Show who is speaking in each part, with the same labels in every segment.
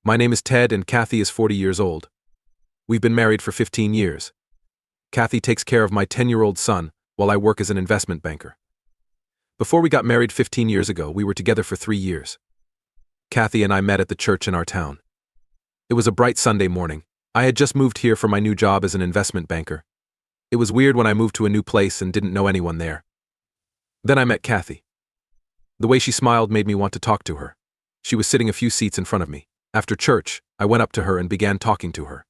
Speaker 1: My name is Ted and Kathy is 40 years old. We've been married for 15 years. Kathy takes care of my 10-year-old son while I work as an investment banker. Before we got married 15 years ago, we were together for 3 years. Kathy and I met at the church in our town. It was a bright Sunday morning. I had just moved here for my new job as an investment banker. It was weird when I moved to a new place and didn't know anyone there. Then I met Kathy. The way she smiled made me want to talk to her. She was sitting a few seats in front of me. After church, I went up to her and began talking to her.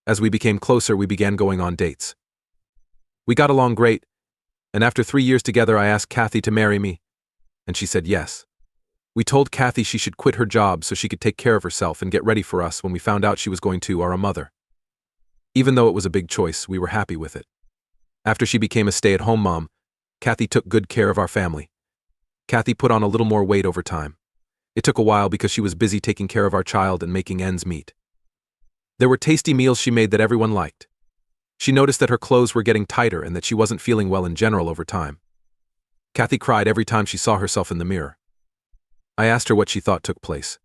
Speaker 1: As we became closer, we began going on dates. We got along great, and after 3 years together, I asked Kathy to marry me, and she said yes. We told Kathy she should quit her job so she could take care of herself and get ready for us when we found out she was going to are a mother. Even though it was a big choice, we were happy with it. After she became a stay-at-home mom, Kathy took good care of our family. Kathy put on a little more weight over time. It took a while because she was busy taking care of our child and making ends meet. There were tasty meals she made that everyone liked. She noticed that her clothes were getting tighter and that she wasn't feeling well in general over time. Kathy cried every time she saw herself in the mirror. I asked her what she thought took place.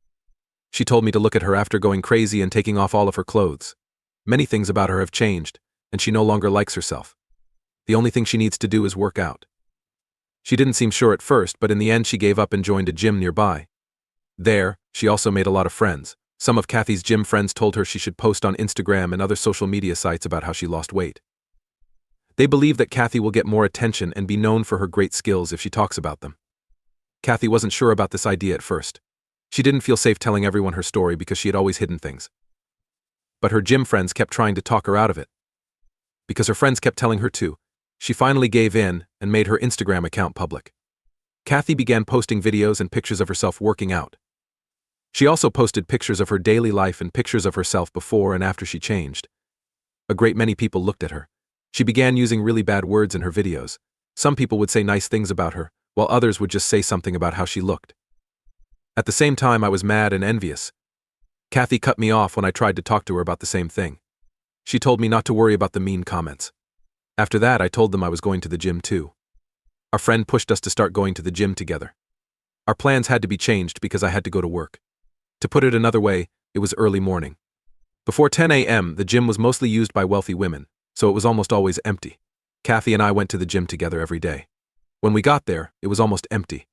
Speaker 1: She told me to look at her after going crazy and taking off all of her clothes. Many things about her have changed, and she no longer likes herself. The only thing she needs to do is work out. She didn't seem sure at first, but in the end she gave up and joined a gym nearby. There, she also made a lot of friends. Some of Kathy's gym friends told her she should post on Instagram and other social media sites about how she lost weight. They believe that Kathy will get more attention and be known for her great skills if she talks about them. Kathy wasn't sure about this idea at first. She didn't feel safe telling everyone her story because she had always hidden things. But her gym friends kept trying to talk her out of it. Because her friends kept telling her to, she finally gave in and made her Instagram account public. Kathy began posting videos and pictures of herself working out. She also posted pictures of her daily life and pictures of herself before and after she changed. A great many people looked at her. She began using really bad words in her videos. Some people would say nice things about her, while others would just say something about how she looked. At the same time, I was mad and envious. Kathy cut me off when I tried to talk to her about the same thing. She told me not to worry about the mean comments. After that, I told them I was going to the gym too. Our friend pushed us to start going to the gym together. Our plans had to be changed because I had to go to work. To put it another way, it was early morning. Before 10 a.m., the gym was mostly used by wealthy women, so it was almost always empty. Kathy and I went to the gym together every day. When we got there, it was almost empty,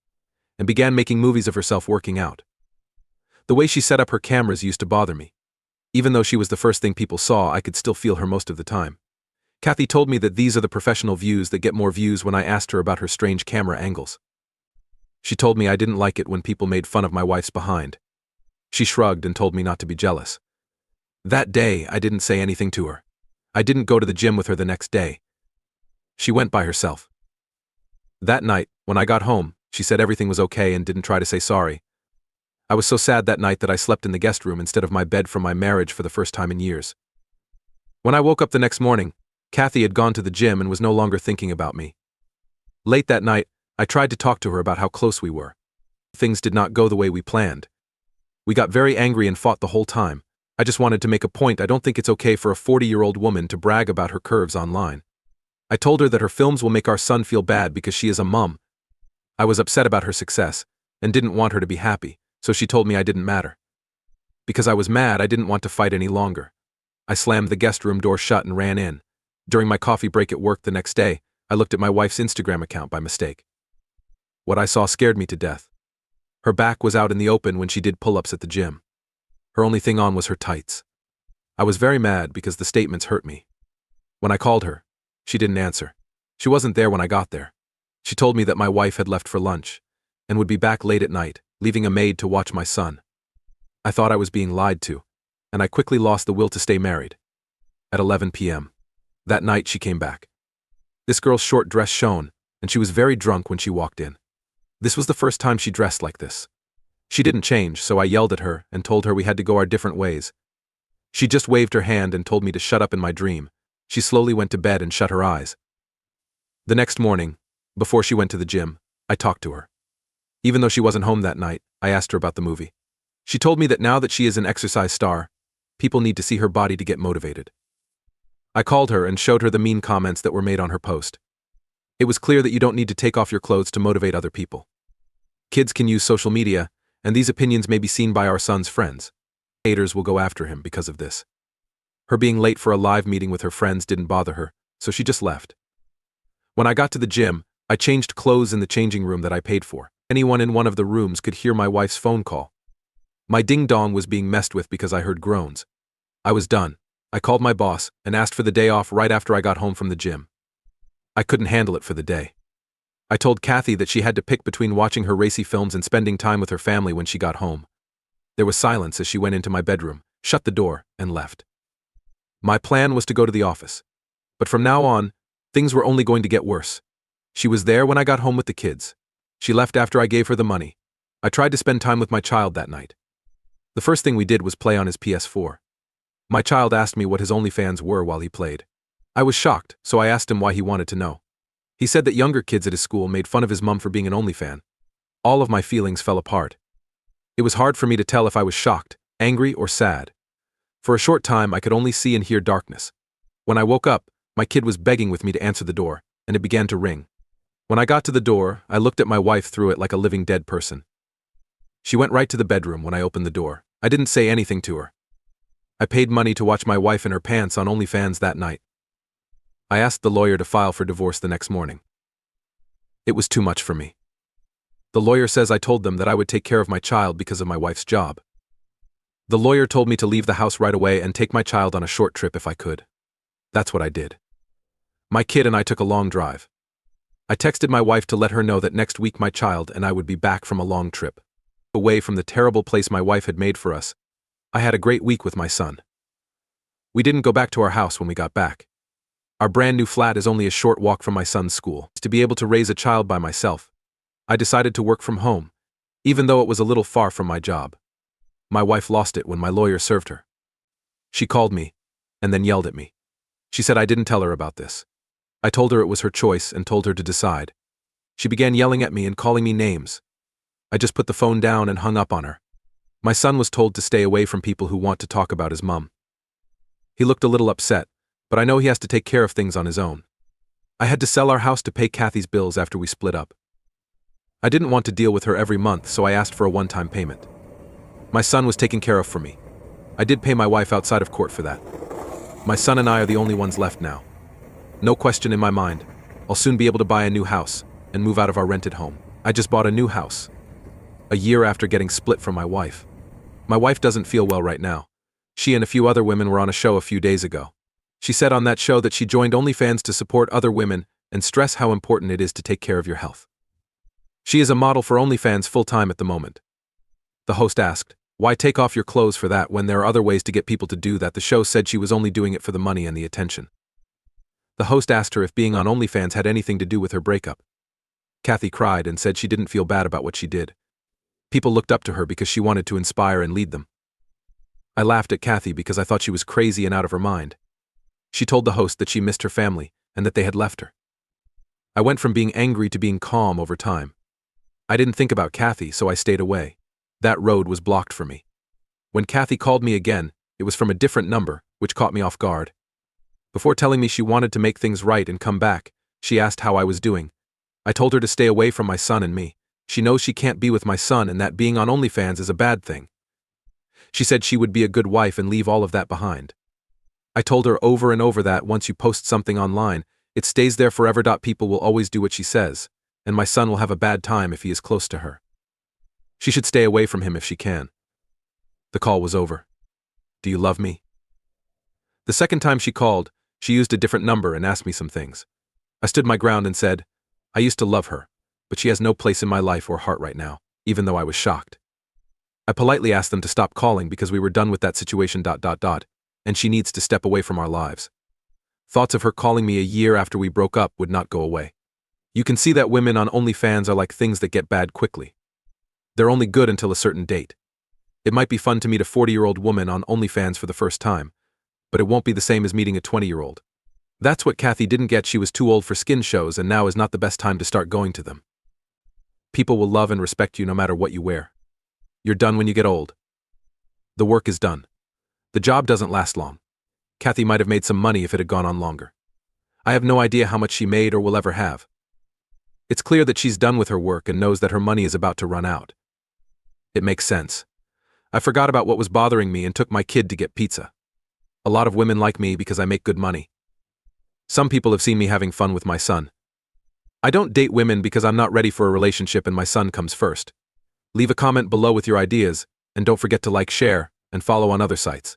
Speaker 1: and began making movies of herself working out. The way she set up her cameras used to bother me. Even though she was the first thing people saw, I could still feel her most of the time. Kathy told me that these are the professional views that get more views when I asked her about her strange camera angles. She told me I didn't like it when people made fun of my wife's behind. She shrugged and told me not to be jealous. That day, I didn't say anything to her. I didn't go to the gym with her the next day. She went by herself. That night, when I got home, she said everything was okay and didn't try to say sorry. I was so sad that night that I slept in the guest room instead of my bed from my marriage for the first time in years. When I woke up the next morning, Kathy had gone to the gym and was no longer thinking about me. Late that night, I tried to talk to her about how close we were. Things did not go the way we planned. We got very angry and fought the whole time. I just wanted to make a point. I don't think it's okay for a 40-year-old woman to brag about her curves online. I told her that her films will make our son feel bad because she is a mom. I was upset about her success and didn't want her to be happy, so she told me I didn't matter. Because I was mad, I didn't want to fight any longer. I slammed the guest room door shut and ran in. During my coffee break at work the next day, I looked at my wife's Instagram account by mistake. What I saw scared me to death. Her back was out in the open when she did pull-ups at the gym. Her only thing on was her tights. I was very mad because the statements hurt me. When I called her, she didn't answer. She wasn't there when I got there. She told me that my wife had left for lunch and would be back late at night, leaving a maid to watch my son. I thought I was being lied to, and I quickly lost the will to stay married. At 11 p.m. that night, she came back. This girl's short dress shone, and she was very drunk when she walked in. This was the first time she dressed like this. She didn't change, so I yelled at her and told her we had to go our different ways. She just waved her hand and told me to shut up in my dream. She slowly went to bed and shut her eyes. The next morning, before she went to the gym, I talked to her. Even though she wasn't home that night, I asked her about the movie. She told me that now that she is an exercise star, people need to see her body to get motivated. I called her and showed her the mean comments that were made on her post. It was clear that you don't need to take off your clothes to motivate other people. Kids can use social media, and these opinions may be seen by our son's friends. Haters will go after him because of this. Her being late for a live meeting with her friends didn't bother her, so she just left. When I got to the gym, I changed clothes in the changing room that I paid for. Anyone in one of the rooms could hear my wife's phone call. My ding-dong was being messed with because I heard groans. I was done. I called my boss and asked for the day off right after I got home from the gym. I couldn't handle it for the day. I told Kathy that she had to pick between watching her racy films and spending time with her family when she got home. There was silence as she went into my bedroom, shut the door, and left. My plan was to go to the office. But from now on, things were only going to get worse. She was there when I got home with the kids. She left after I gave her the money. I tried to spend time with my child that night. The first thing we did was play on his PS4. My child asked me what his OnlyFans were while he played. I was shocked, so I asked him why he wanted to know. He said that younger kids at his school made fun of his mum for being an OnlyFan. All of my feelings fell apart. It was hard for me to tell if I was shocked, angry, or sad. For a short time, I could only see and hear darkness. When I woke up, my kid was begging with me to answer the door, and it began to ring. When I got to the door, I looked at my wife through it like a living dead person. She went right to the bedroom when I opened the door. I didn't say anything to her. I paid money to watch my wife in her pants on OnlyFans that night. I asked the lawyer to file for divorce the next morning. It was too much for me. The lawyer says I told them that I would take care of my child because of my wife's job. The lawyer told me to leave the house right away and take my child on a short trip if I could. That's what I did. My kid and I took a long drive. I texted my wife to let her know that next week my child and I would be back from a long trip, away from the terrible place my wife had made for us. I had a great week with my son. We didn't go back to our house when we got back. Our brand new flat is only a short walk from my son's school. To be able to raise a child by myself, I decided to work from home, even though it was a little far from my job. My wife lost it when my lawyer served her. She called me, and then yelled at me. She said I didn't tell her about this. I told her it was her choice and told her to decide. She began yelling at me and calling me names. I just put the phone down and hung up on her. My son was told to stay away from people who want to talk about his mum. He looked a little upset, but I know he has to take care of things on his own. I had to sell our house to pay Kathy's bills after we split up. I didn't want to deal with her every month, so I asked for a one-time payment. My son was taken care of for me. I did pay my wife outside of court for that. My son and I are the only ones left now. No question in my mind, I'll soon be able to buy a new house and move out of our rented home. I just bought a new house, a year after getting split from my wife. My wife doesn't feel well right now. She and a few other women were on a show a few days ago. She said on that show that she joined OnlyFans to support other women and stress how important it is to take care of your health. She is a model for OnlyFans full-time at the moment. The host asked, "Why take off your clothes for that when there are other ways to get people to do that?" The show said she was only doing it for the money and the attention. The host asked her if being on OnlyFans had anything to do with her breakup. Kathy cried and said she didn't feel bad about what she did. People looked up to her because she wanted to inspire and lead them. I laughed at Kathy because I thought she was crazy and out of her mind. She told the host that she missed her family and that they had left her. I went from being angry to being calm over time. I didn't think about Kathy, so I stayed away. That road was blocked for me. When Kathy called me again, it was from a different number, which caught me off guard. Before telling me she wanted to make things right and come back, she asked how I was doing. I told her to stay away from my son and me. She knows she can't be with my son and that being on OnlyFans is a bad thing. She said she would be a good wife and leave all of that behind. I told her over and over that once you post something online, it stays there forever. People will always do what she says, and my son will have a bad time if he is close to her. She should stay away from him if she can. The call was over. Do you love me? The second time she called, she used a different number and asked me some things. I stood my ground and said, I used to love her, but she has no place in my life or heart right now, even though I was shocked. I politely asked them to stop calling because we were done with that situation. And she needs to step away from our lives. Thoughts of her calling me a year after we broke up would not go away. You can see that women on OnlyFans are like things that get bad quickly. They're only good until a certain date. It might be fun to meet a 40-year-old woman on OnlyFans for the first time, but it won't be the same as meeting a 20-year-old. That's what Kathy didn't get. She was too old for skin shows and now is not the best time to start going to them. People will love and respect you no matter what you wear. You're done when you get old. The work is done. The job doesn't last long. Kathy might have made some money if it had gone on longer. I have no idea how much she made or will ever have. It's clear that she's done with her work and knows that her money is about to run out. It makes sense. I forgot about what was bothering me and took my kid to get pizza. A lot of women like me because I make good money. Some people have seen me having fun with my son. I don't date women because I'm not ready for a relationship and my son comes first. Leave a comment below with your ideas, and don't forget to like, share, and follow on other sites.